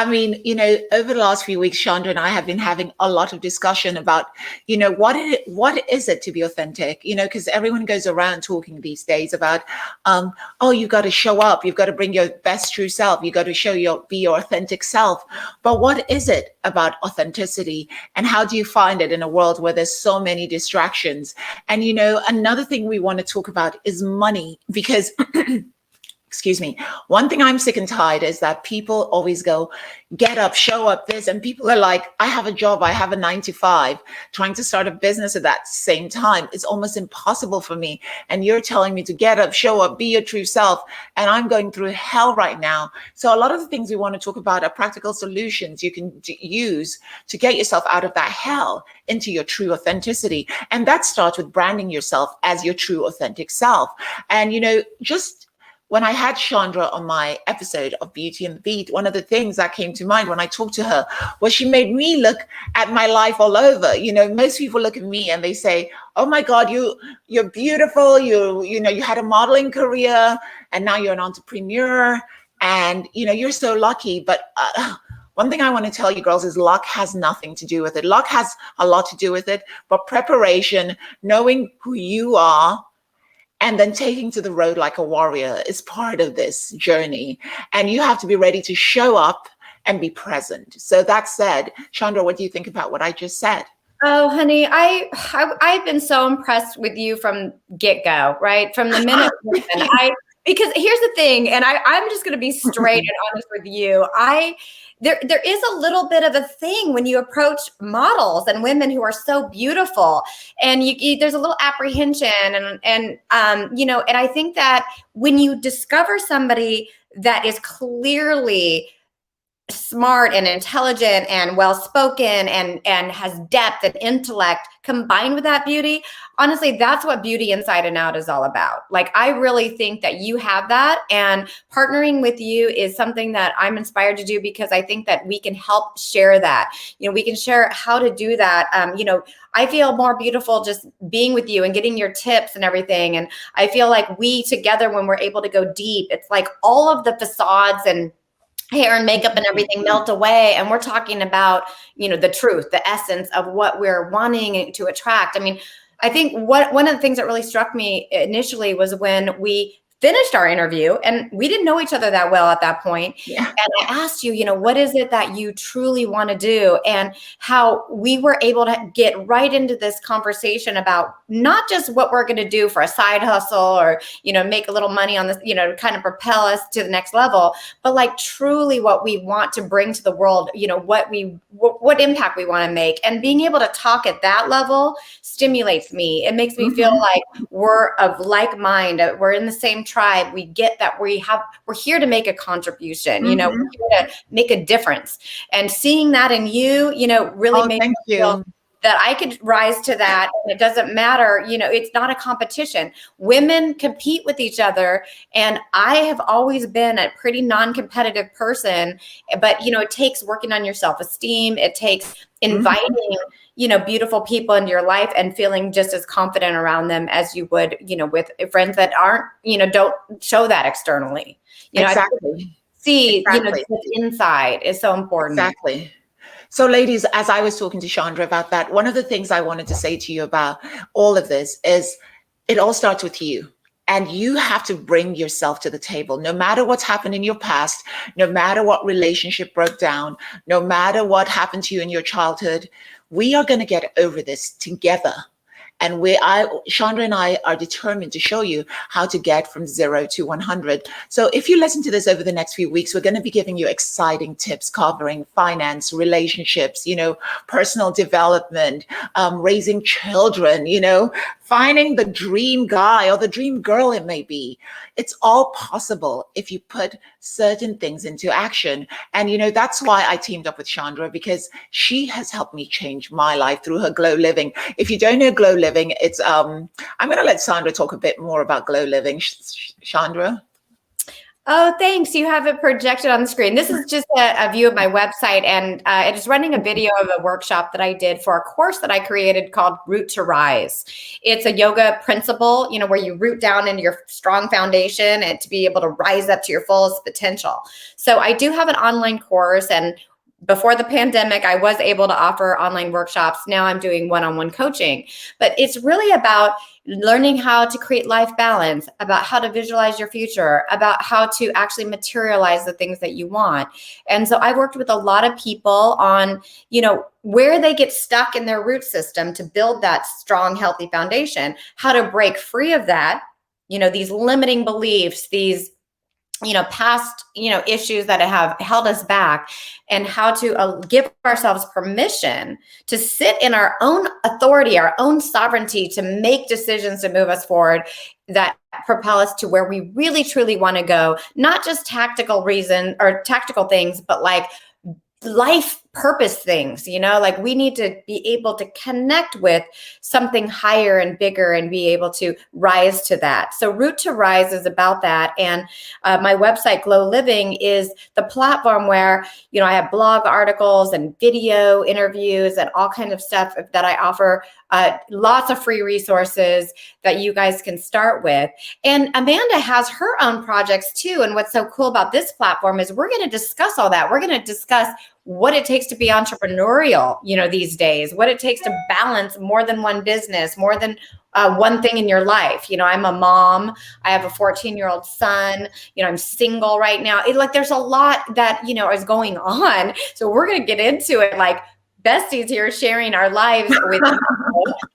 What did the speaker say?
I mean, over the last few weeks, Chandra and I have been having a lot of discussion about, what is it to be authentic? Because everyone goes around talking these days about, oh, you've got to show up, you've got to bring your best true self, you got to be your authentic self. But what is it about authenticity, and how do you find it in a world where there's so many distractions? And another thing we want to talk about is money, because excuse me. One thing I'm sick and tired is that people always go, get up, show up, this. And people are like, I have a job, I have a 9 to 5, trying to start a business at that same time. It's almost impossible for me. And you're telling me to get up, show up, be your true self. And I'm going through hell right now. So a lot of the things we want to talk about are practical solutions you can use to get yourself out of that hell into your true authenticity. And that starts with branding yourself as your true authentic self. And, just when I had Chandra on my episode of Beauty and the Beat, one of the things that came to mind when I talked to her was she made me look at my life all over. Most people look at me and they say, oh my God, you're beautiful. You had a modeling career and now you're an entrepreneur and, you're so lucky. But one thing I want to tell you girls is luck has nothing to do with it. Luck has a lot to do with it, but preparation, knowing who you are, and then taking to the road like a warrior is part of this journey. And you have to be ready to show up and be present. So that said, Chandra, what do you think about what I just said? Oh, honey, I've been so impressed with you from get-go, right? From the minute, because here's the thing, and I'm just going to be straight and honest with you. There is a little bit of a thing when you approach models and women who are so beautiful, and there's a little apprehension, and I think that when you discover somebody that is clearly smart and intelligent and well-spoken and has depth and intellect combined with that beauty, honestly, that's what Beauty Inside and Out is all about. Like, I really think that you have that, and partnering with you is something that I'm inspired to do because I think that we can help share that. We can share how to do that. I feel more beautiful just being with you and getting your tips and everything. And I feel like we together, when we're able to go deep, it's like all of the facades and hair and makeup and everything melt away. And we're talking about, the truth, the essence of what we're wanting to attract. I mean, I think one of the things that really struck me initially was when we finished our interview, and we didn't know each other that well at that point. Yeah. And I asked you, what is it that you truly want to do? And how we were able to get right into this conversation about not just what we're going to do for a side hustle or, make a little money on this, to kind of propel us to the next level, but like truly what we want to bring to the world, what impact we want to make. And being able to talk at that level stimulates me. It makes me feel like we're of like mind. We're in the same tribe. We get that we're here to make a contribution, we're here to make a difference. And seeing that in you, really made me feel that I could rise to that. And it doesn't matter, it's not a competition. Women compete with each other. And I have always been a pretty non-competitive person, but, it takes working on your self-esteem. It takes inviting, beautiful people into your life and feeling just as confident around them as you would, with friends that aren't, don't show that externally. Exactly. What's inside is so important. Exactly. So ladies, as I was talking to Chandra about that, one of the things I wanted to say to you about all of this is it all starts with you. And you have to bring yourself to the table, no matter what's happened in your past, no matter what relationship broke down, no matter what happened to you in your childhood. We are going to get over this together. And Chandra and I are determined to show you how to get from 0 to 100. So if you listen to this over the next few weeks, we're going to be giving you exciting tips covering finance, relationships, personal development, raising children, finding the dream guy or the dream girl it may be. It's all possible if you put certain things into action. And, that's why I teamed up with Chandra, because she has helped me change my life through her Glow Living. If you don't know Glow Living, it's, I'm going to let Chandra talk a bit more about Glow Living. Chandra? Oh, thanks. You have it projected on the screen. This is just a view of my website, and it is running a video of a workshop that I did for a course that I created called Root to Rise. It's a yoga principle, where you root down into your strong foundation and to be able to rise up to your fullest potential. So I do have an online course, and before the pandemic, I was able to offer online workshops. Now I'm doing one-on-one coaching, but it's really about learning how to create life balance, about how to visualize your future, about how to actually materialize the things that you want. And so I've worked with a lot of people on, where they get stuck in their root system to build that strong, healthy foundation, how to break free of that, these limiting beliefs, these past, issues that have held us back, and how to give ourselves permission to sit in our own authority, our own sovereignty, to make decisions to move us forward that propel us to where we really truly want to go, not just tactical reason or tactical things, but like life purpose things, like we need to be able to connect with something higher and bigger and be able to rise to that. So Root to Rise is about that. And my website, Glow Living, is the platform where, I have blog articles and video interviews and all kinds of stuff that I offer, lots of free resources that you guys can start with. And Amanda has her own projects too. And what's so cool about this platform is we're going to discuss all that. We're going to discuss what it takes to be entrepreneurial, these days, what it takes to balance more than one business, more than one thing in your life. I'm a mom. I have a 14-year-old son. I'm single right now. There's a lot that, is going on. So we're going to get into it like besties here sharing our lives with people.